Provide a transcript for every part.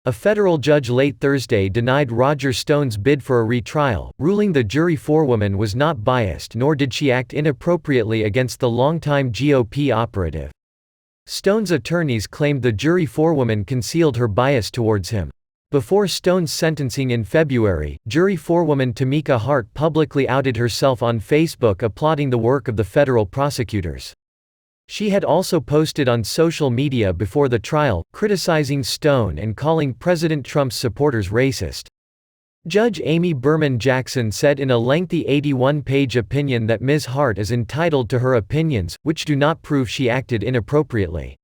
A federal judge late Thursday denied Roger Stone's bid for a retrial, ruling the jury forewoman was not biased nor did she act inappropriately against the longtime GOP operative. Stone's attorneys claimed the jury forewoman concealed her bias towards him. Before Stone's sentencing in February, jury forewoman Tamika Hart publicly outed herself on Facebook applauding the work of the federal prosecutors. She had also posted on social media before the trial, criticizing Stone and calling President Trump's supporters racist. Judge Amy Berman Jackson said in a lengthy 81-page opinion that Ms. Hart is entitled to her opinions, which do not prove she acted inappropriately.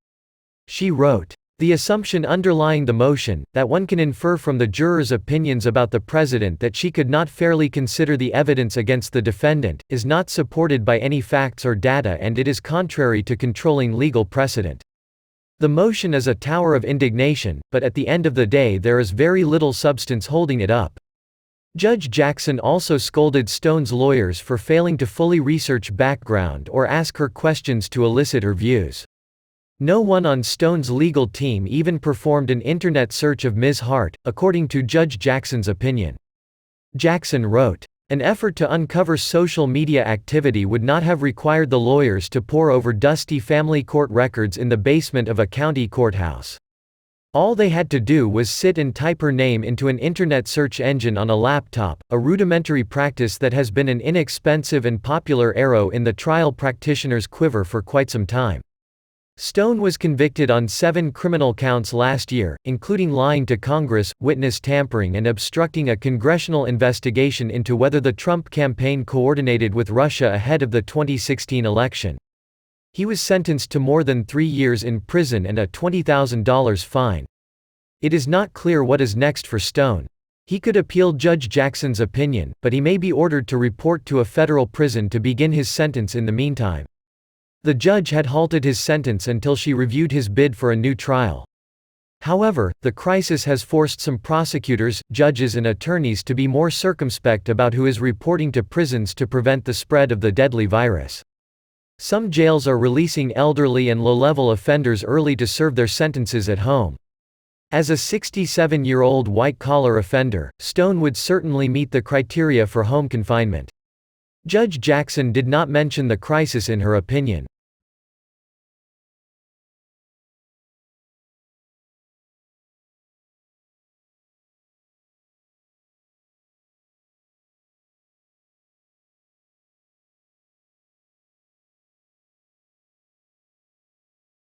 She wrote, "The assumption underlying the motion, that one can infer from the jurors' opinions about the president that she could not fairly consider the evidence against the defendant, is not supported by any facts or data and it is contrary to controlling legal precedent. The motion is a tower of indignation, but at the end of the day there is very little substance holding it up." Judge Jackson also scolded Stone's lawyers for failing to fully research background or ask her questions to elicit her views. No one on Stone's legal team even performed an internet search of Ms. Hart, according to Judge Jackson's opinion. Jackson wrote, "An effort to uncover social media activity would not have required the lawyers to pore over dusty family court records in the basement of a county courthouse. All they had to do was sit and type her name into an internet search engine on a laptop, a rudimentary practice that has been an inexpensive and popular arrow in the trial practitioner's quiver for quite some time." Stone was convicted on 7 criminal counts last year, including lying to Congress, witness tampering and obstructing a congressional investigation into whether the Trump campaign coordinated with Russia ahead of the 2016 election. He was sentenced to more than 3 years in prison and a $20,000 fine. It is not clear what is next for Stone. He could appeal Judge Jackson's opinion, but he may be ordered to report to a federal prison to begin his sentence in the meantime. The judge had halted his sentence until she reviewed his bid for a new trial. However, the crisis has forced some prosecutors, judges and attorneys to be more circumspect about who is reporting to prisons to prevent the spread of the deadly virus. Some jails are releasing elderly and low-level offenders early to serve their sentences at home. As a 67-year-old white-collar offender, Stone would certainly meet the criteria for home confinement. Judge Jackson did not mention the crisis in her opinion.